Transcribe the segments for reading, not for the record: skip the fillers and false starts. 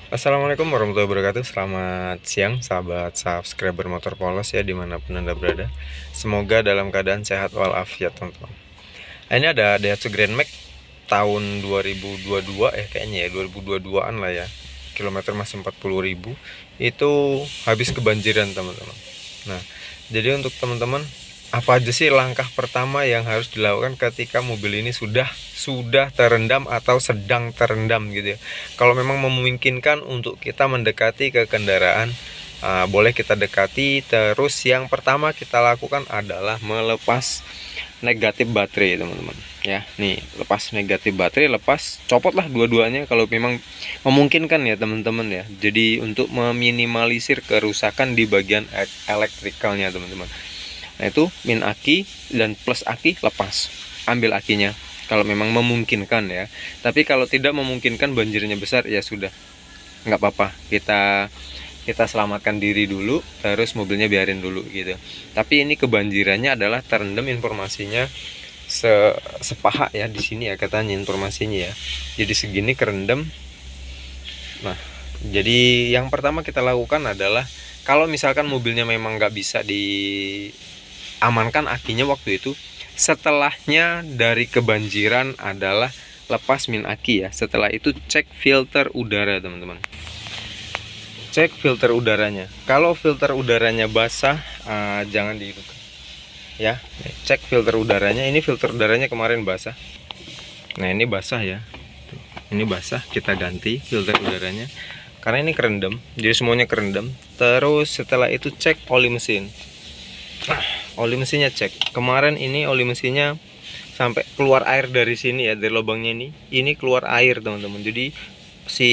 Assalamualaikum warahmatullahi wabarakatuh. Selamat siang sahabat subscriber motor polos ya, dimanapun anda berada. Semoga dalam keadaan sehat walafiat teman-teman. Nah, ini ada Daihatsu Grand Max tahun 2022 kayaknya ya, 2022an lah ya. Kilometer masih 40.000. Itu habis kebanjiran teman-teman. Nah, jadi untuk teman-teman, apa aja sih langkah pertama yang harus dilakukan ketika mobil ini sudah terendam atau sedang terendam gitu ya. Kalau memang memungkinkan untuk kita mendekati ke kendaraan, boleh kita dekati. Terus yang pertama kita lakukan adalah melepas negatif baterai teman-teman ya. Nih, lepas negatif baterai, lepas, copotlah dua-duanya kalau memang memungkinkan ya teman-teman ya. Jadi untuk meminimalisir kerusakan di bagian elektrikalnya teman-teman. Nah, itu min aki dan plus aki lepas, ambil akinya kalau memang memungkinkan ya. Tapi kalau tidak memungkinkan, banjirnya besar, ya sudah, nggak apa-apa, kita selamatkan diri dulu, terus mobilnya biarin dulu gitu. Tapi ini kebanjirannya adalah terendam, informasinya sepaha ya di sini ya katanya informasinya ya. Jadi segini kerendam. Nah, jadi yang pertama kita lakukan adalah, kalau misalkan mobilnya memang nggak bisa diamankan akinya waktu itu, setelahnya dari kebanjiran adalah lepas min aki ya. Setelah itu cek filter udara teman-teman. Cek filter udaranya. Kalau filter udaranya basah, jangan dibuka ya. Cek filter udaranya. Ini filter udaranya kemarin basah. Nah, ini basah ya. Ini basah, kita ganti filter udaranya karena ini kerendam. Jadi semuanya kerendam. Terus setelah itu cek oli mesin. Nah, oli mesinnya cek. Kemarin ini oli mesinnya sampai keluar air dari sini ya, dari lubangnya ini. Ini keluar air teman-teman. Jadi si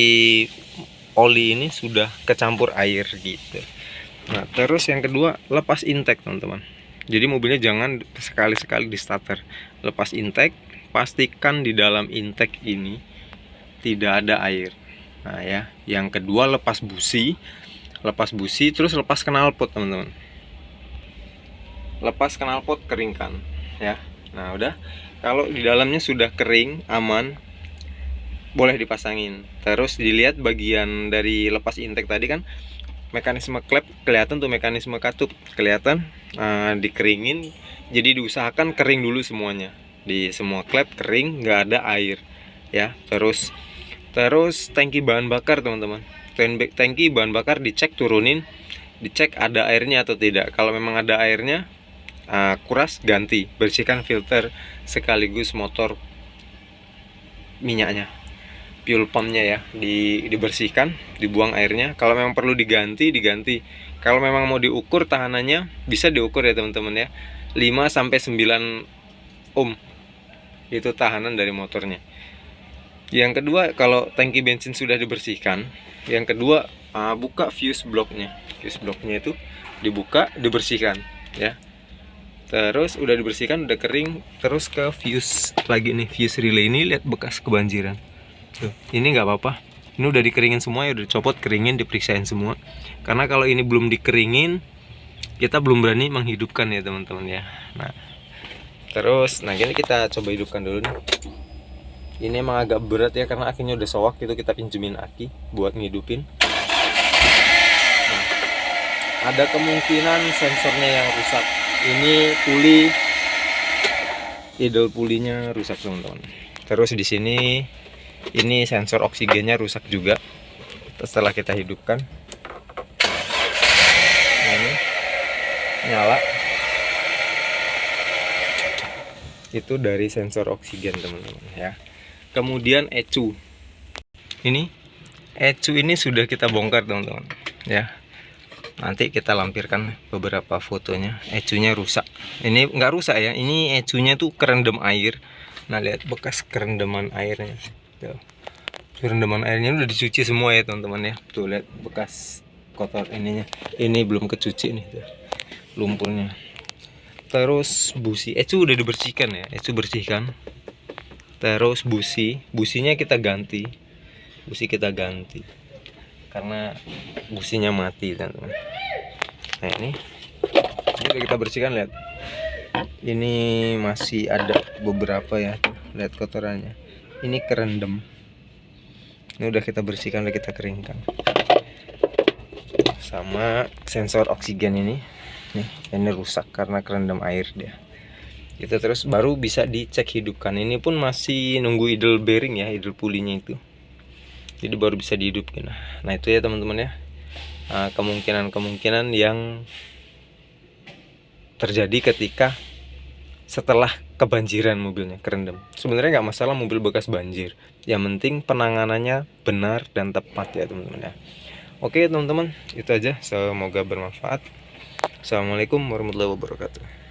oli ini sudah kecampur air gitu. Nah, terus yang kedua, lepas intake teman-teman. Jadi mobilnya jangan sekali-sekali di starter. Lepas intake, pastikan di dalam intake ini tidak ada air. Nah ya, yang kedua lepas busi, terus lepas knalpot teman-teman. Lepas knalpot, keringkan ya. Nah udah, kalau di dalamnya sudah kering aman, boleh dipasangin. Terus dilihat bagian dari lepas intake tadi kan, mekanisme klep kelihatan tuh, mekanisme katup kelihatan, dikeringin. Jadi diusahakan kering dulu semuanya, di semua klep kering, nggak ada air ya. Terus tangki bahan bakar teman-teman, tangki bahan bakar dicek, turunin, dicek ada airnya atau tidak. Kalau memang ada airnya, kuras, ganti, bersihkan filter sekaligus motor minyaknya, fuel pumpnya ya, dibersihkan, dibuang airnya. Kalau memang perlu diganti. Kalau memang mau diukur tahanannya, bisa diukur ya teman-teman ya, 5-9 ohm itu tahanan dari motornya. Yang kedua, kalau tangki bensin sudah dibersihkan, yang kedua, buka fuse blocknya. Fuse blocknya itu dibuka, dibersihkan ya. Terus udah dibersihkan, udah kering, terus ke fuse lagi nih, fuse relay ini. Lihat bekas kebanjiran tuh, ini nggak apa-apa, ini udah dikeringin semua ya, udah dicopot, keringin, diperiksain semua. Karena kalau ini belum dikeringin, kita belum berani menghidupkan ya teman-teman ya. Nah terus, nah ini kita coba hidupkan dulu nih. Ini emang agak berat ya, karena akinya udah soak, itu kita pinjemin aki buat ngidupin. Nah, ada kemungkinan sensornya yang rusak. Ini idle pulinya rusak teman-teman. Terus di sini ini sensor oksigennya rusak juga setelah kita hidupkan. Nah, ini nyala, itu dari sensor oksigen teman-teman ya. Kemudian ECU ini sudah kita bongkar teman-teman ya. Nanti kita lampirkan beberapa fotonya. ECU-nya rusak. Ini nggak rusak ya, ini ECU-nya tuh kerendam air. Nah lihat bekas kerendaman airnya tuh. Kerendaman airnya udah dicuci semua ya teman-teman ya. Tuh lihat bekas kotor ininya. Ini belum kecuci nih tuh, lumpurnya. Terus busi ECU udah dibersihkan ya, ECU bersihkan. Terus businya kita ganti, karena businya mati teman-teman. Nah ini kita bersihkan, lihat ini masih ada beberapa ya, lihat kotorannya, ini kerendam Ini udah kita bersihkan, udah kita keringkan. Sama sensor oksigen ini nih, ini rusak karena kerendam air dia. Kita terus baru bisa dicek hidupkan. Ini pun masih nunggu idle bearing ya, idle pulinya itu. Jadi baru bisa dihidupkan. Nah itu ya teman-teman ya, kemungkinan-kemungkinan yang terjadi ketika setelah kebanjiran mobilnya kerendam. Sebenarnya nggak masalah mobil bekas banjir, yang penting penanganannya benar dan tepat ya teman-teman ya. Oke teman-teman, itu aja, semoga bermanfaat. Assalamualaikum warahmatullahi wabarakatuh.